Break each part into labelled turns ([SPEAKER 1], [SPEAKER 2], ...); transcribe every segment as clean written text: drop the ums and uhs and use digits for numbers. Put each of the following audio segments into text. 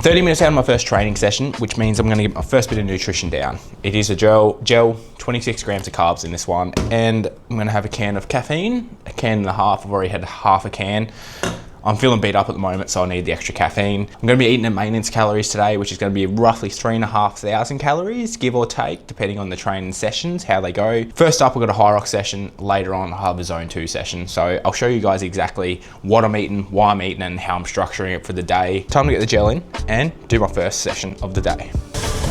[SPEAKER 1] 30 minutes out of my first training session, which means I'm gonna get my first bit of nutrition down. It is a gel, 26 grams of carbs in this one, and I'm gonna have a can of caffeine, a can and a half. I've already had half a can. I'm feeling beat up at the moment, so I need the extra caffeine. I'm gonna be eating at maintenance calories today, which is gonna be roughly 3,500 calories, give or take, depending on the training sessions, how they go. First up, we've got a HYROX session. Later on, I'll have a zone 2 session. So I'll show you guys exactly what I'm eating, why I'm eating, and how I'm structuring it for the day. Time to get the gel in and do my first session of the day.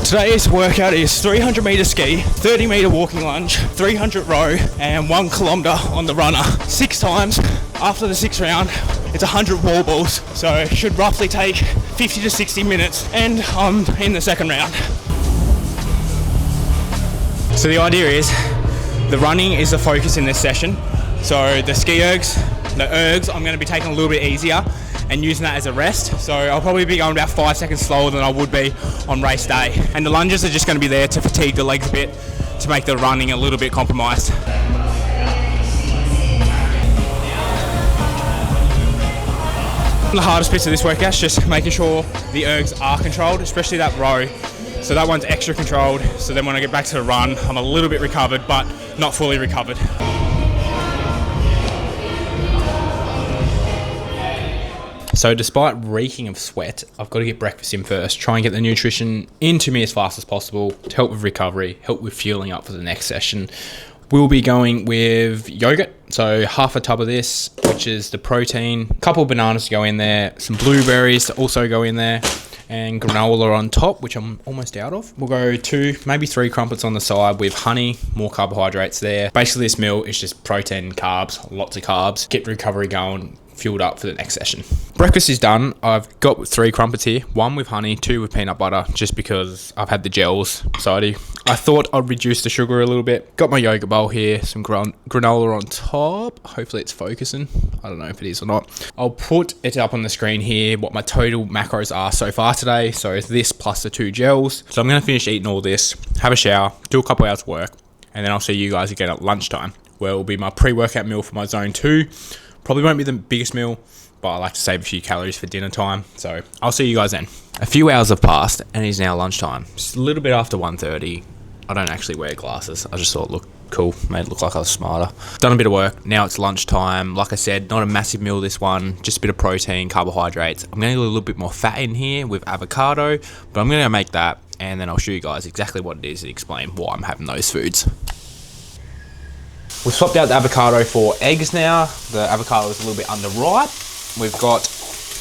[SPEAKER 1] Today's workout is 300 meter ski, 30 meter walking lunge, 300 row, and 1 kilometer on the runner. 6 times. After the 6th round, it's 100 wall balls. So it should roughly take 50 to 60 minutes, and I'm in the 2nd round. So the idea is, the running is the focus in this session. So the ski ergs, I'm gonna be taking a little bit easier and using that as a rest. So I'll probably be going about 5 seconds slower than I would be on race day. And the lunges are just gonna be there to fatigue the legs a bit, to make the running a little bit compromised. The hardest bits of this workout is just making sure the ergs are controlled, especially that row. So that one's extra controlled. So then when I get back to the run, I'm a little bit recovered, but not fully recovered. So despite reeking of sweat, I've got to get breakfast in first, try and get the nutrition into me as fast as possible to help with recovery, help with fueling up for the next session. We'll be going with yogurt, so half a tub of this, which is the protein, a couple of bananas to go in there, some blueberries to also go in there, and granola on top, which I'm almost out of. We'll go 2, maybe 3 crumpets on the side with honey, more carbohydrates there. Basically this meal is just protein and carbs, lots of carbs, get recovery going, fueled up for the next session. Breakfast is done. I've got 3 crumpets here, 1 with honey, 2 with peanut butter, just because I've had the gels. So I thought I'd reduce the sugar a little bit. Got my yogurt bowl here, some granola on top. Hopefully it's focusing. I don't know if it is or not. I'll put it up on the screen here, what my total macros are so far today. So it's this plus the 2 gels. So I'm gonna finish eating all this, have a shower, do a couple hours work, and then I'll see you guys again at lunchtime, where it will be my pre-workout meal for my zone 2. Probably won't be the biggest meal, but I like to save a few calories for dinner time. So I'll see you guys then. A few hours have passed and it is now lunchtime. Just a little bit after 1:30. I don't actually wear glasses. I just thought it looked cool, made it look like I was smarter. Done a bit of work. Now it's lunchtime. Like I said, not a massive meal this one, just a bit of protein, carbohydrates. I'm gonna get a little bit more fat in here with avocado, but I'm gonna make that and then I'll show you guys exactly what it is and explain why I'm having those foods. We've swapped out the avocado for eggs now. The avocado is a little bit underripe. We've got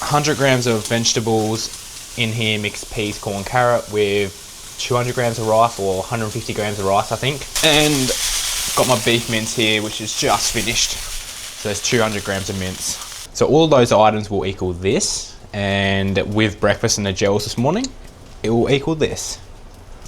[SPEAKER 1] 100 grams of vegetables in here, mixed peas, corn, carrot, with 200 grams of rice, or 150 grams of rice, I think. And got my beef mince here, which is just finished. So there's 200 grams of mince. So all of those items will equal this. And with breakfast and the gels this morning, it will equal this.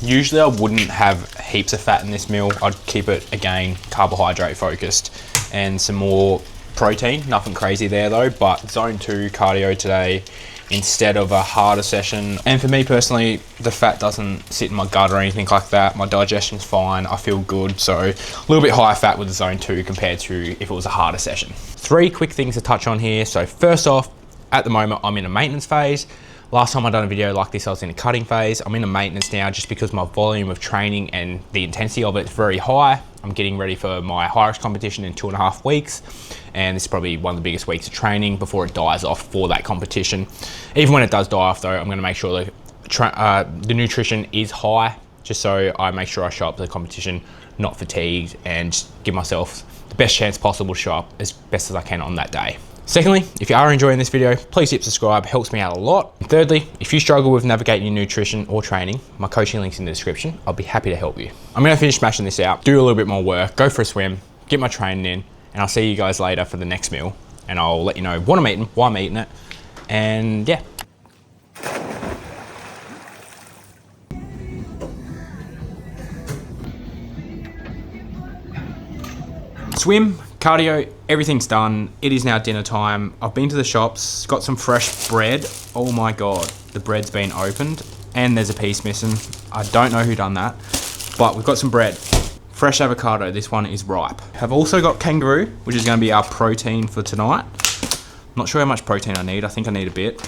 [SPEAKER 1] Usually I wouldn't have heaps of fat in this meal. I'd keep it, again, carbohydrate focused and some more protein. Nothing crazy there though, but zone 2 cardio today instead of a harder session. And for me personally, the fat doesn't sit in my gut or anything like that. My digestion's fine, I feel good. So a little bit higher fat with the zone 2 compared to if it was a harder session. 3 quick things to touch on here. So first off, at the moment, I'm in a maintenance phase. Last time I done a video like this, I was in a cutting phase. I'm in a maintenance now just because my volume of training and the intensity of it is very high. I'm getting ready for my HYROX competition in 2.5 weeks. And this is probably one of the biggest weeks of training before it dies off for that competition. Even when it does die off though, I'm gonna make sure that the nutrition is high, just so I make sure I show up to the competition not fatigued and just give myself the best chance possible to show up as best as I can on that day. Secondly, if you are enjoying this video, please hit subscribe, helps me out a lot. And thirdly, if you struggle with navigating your nutrition or training, my coaching link's in the description. I'll be happy to help you. I'm gonna finish smashing this out, do a little bit more work, go for a swim, get my training in, and I'll see you guys later for the next meal. And I'll let you know what I'm eating, why I'm eating it, and yeah. Swim, cardio, everything's done. It is now dinner time. I've been to the shops, got some fresh bread. Oh my God, the bread's been opened and there's a piece missing. I don't know who done that, but we've got some bread. Fresh avocado, this one is ripe. I've also got kangaroo, which is gonna be our protein for tonight. Not sure how much protein I need. I think I need a bit.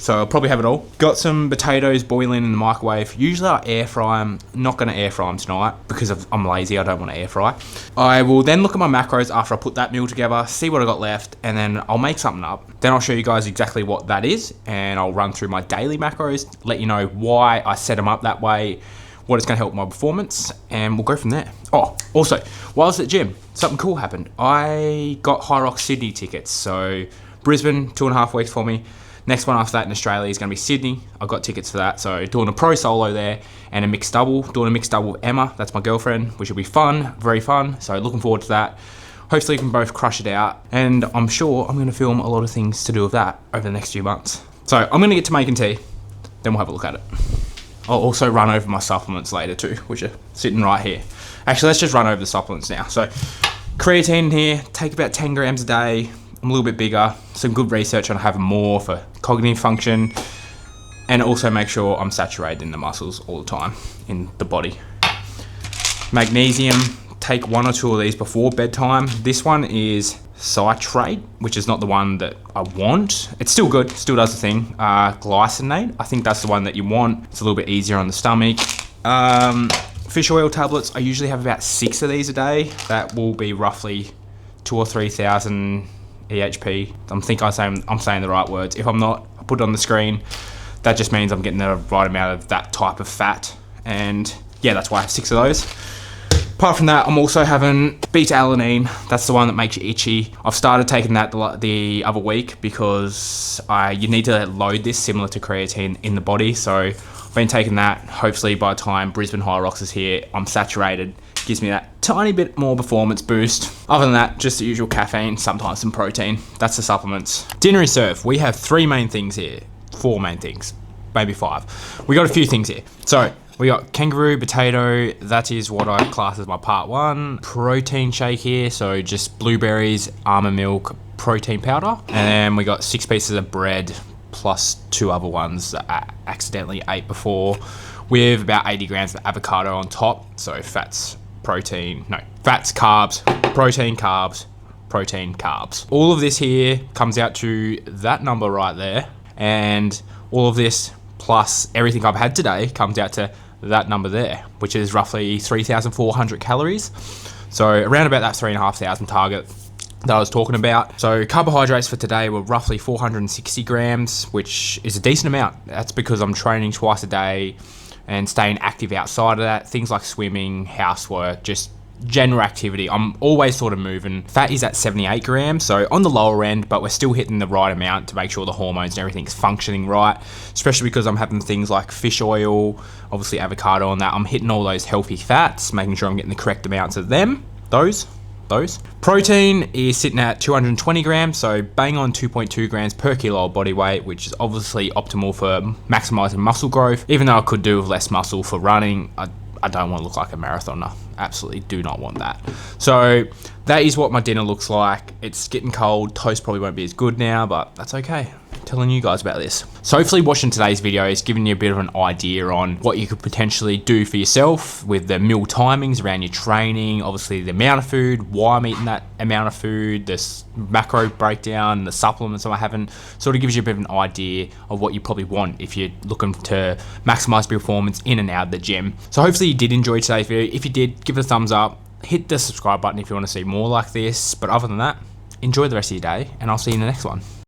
[SPEAKER 1] so I'll probably have it all. Got some potatoes boiling in the microwave. Usually I air fry them. Not going to air fry them tonight because I'm lazy. I don't want to air fry. I will then look at my macros after I put that meal together, see what I got left, and then I'll make something up. Then I'll show you guys exactly what that is, and I'll run through my daily macros, let you know why I set them up that way, what it's going to help my performance, and we'll go from there. Oh, also, while I was at the gym, something cool happened. I got HYROX Sydney tickets. So Brisbane, 2.5 weeks for me. Next one after that in Australia is going to be Sydney. I got tickets for that. So doing a pro solo there and a mixed double. Doing a mixed double with Emma, that's my girlfriend, which will be fun, very fun. So looking forward to that. Hopefully we can both crush it out. And I'm sure I'm going to film a lot of things to do with that over the next few months. So I'm going to get to making tea, then we'll have a look at it. I'll also run over my supplements later too, which are sitting right here. Actually, let's just run over the supplements now. So creatine in here, take about 10 grams a day. I'm a little bit bigger. Some good research on having more for cognitive function, and also make sure I'm saturated in the muscles all the time in the body. Magnesium, take 1 or 2 of these before bedtime. This one is citrate, which is not the one that I want. It's still good, still does the thing. Glycinate, I think that's the one that you want. It's a little bit easier on the stomach. Fish oil tablets, I usually have about 6 of these a day. That will be roughly 2,000 or 3,000 EHP. I'm saying the right words. If I'm not, I'll put it on the screen. That just means I'm getting the right amount of that type of fat. And yeah, that's why I have 6 of those. Apart from that, I'm also having beta-alanine. That's the one that makes you itchy. I've started taking that the other week because you need to load this similar to creatine in the body. So I've been taking that. Hopefully by the time Brisbane HYROX is here, I'm saturated. Gives me that tiny bit more performance boost. Other than that, just the usual caffeine, sometimes some protein. That's the supplements. Dinner is served. We have 3 main things here. 4 main things, maybe 5. We got a few things here. So we got kangaroo potato. That is what I class as my part 1. Protein shake here. So just blueberries, almond milk, protein powder. And then we got 6 pieces of bread plus 2 other ones that I accidentally ate before, with about 80 grams of avocado on top. So fats, carbs, protein, carbs, protein, carbs. All of this here comes out to that number right there. And all of this plus everything I've had today comes out to that number there, which is roughly 3,400 calories. So around about that 3,500 target that I was talking about. So carbohydrates for today were roughly 460 grams, which is a decent amount. That's because I'm training twice a day and staying active outside of that. Things like swimming, housework, just general activity. I'm always sort of moving. Fat is at 78 grams, so on the lower end, but we're still hitting the right amount to make sure the hormones and everything's functioning right, especially because I'm having things like fish oil, obviously avocado on that. I'm hitting all those healthy fats, making sure I'm getting the correct amounts of them. Those. Protein is sitting at 220 grams, so bang on 2.2 grams per kilo of body weight, which is obviously optimal for maximizing muscle growth. Even though I could do with less muscle for running, I don't want to look like a marathoner. Absolutely do not want that. So that is what my dinner looks like. It's getting cold. Toast probably won't be as good now, but that's okay. I'm telling you guys about this. So hopefully watching today's video is giving you a bit of an idea on what you could potentially do for yourself with the meal timings around your training, obviously the amount of food, why I'm eating that amount of food, this macro breakdown, the supplements I'm having, sort of gives you a bit of an idea of what you probably want if you're looking to maximize your performance in and out of the gym. So hopefully you did enjoy today's video. If you did, give it a thumbs up, hit the subscribe button if you want to see more like this. But other than that, enjoy the rest of your day, and I'll see you in the next one.